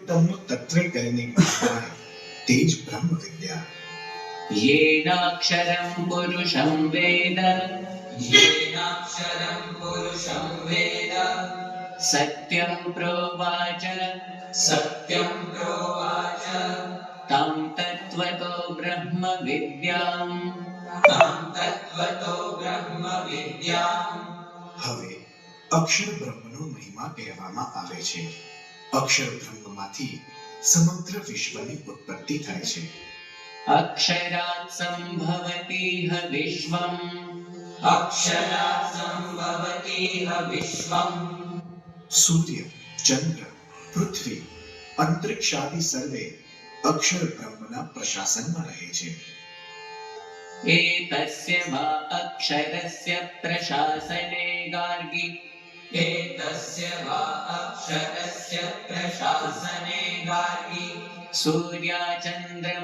તન્નું તત્રે કરીને કહેવાય તે જ બ્રહ્મ વિદ્યા. येनाक्षरं पुरुषं वेद येनाक्षरं पुरुषं वेद सत्यं प्रोवाच सत्यं प्रोवाच तं तत्त्वतो ब्रह्मविद्याम् तं तत्त्वतो ब्रह्मविद्याम्. હવે અક્ષર બ્રહ્મનો મહિમા કહેવામાં આવે છે. અક્ષર બ્રહ્મમાંથી સમગ્ર વિશ્વની ઉત્પત્તિ થાય છે. अक्षरात् सम्भवतीह विश्वम् अक्षरात् सम्भवतीह विश्वम्. સૂર્ય, ચંદ્ર, પૃથ્વી, અંતરિક્ષાદિ સર્વે અક્ષર બ્રહ્મના પ્રશાસનમાં રહે છે. एतस्य वा अक्षरस्य प्रशासने गार्गि एतस्य वा अक्षरस्य प्रशासने गार्गि सूर्याचन्द्रमा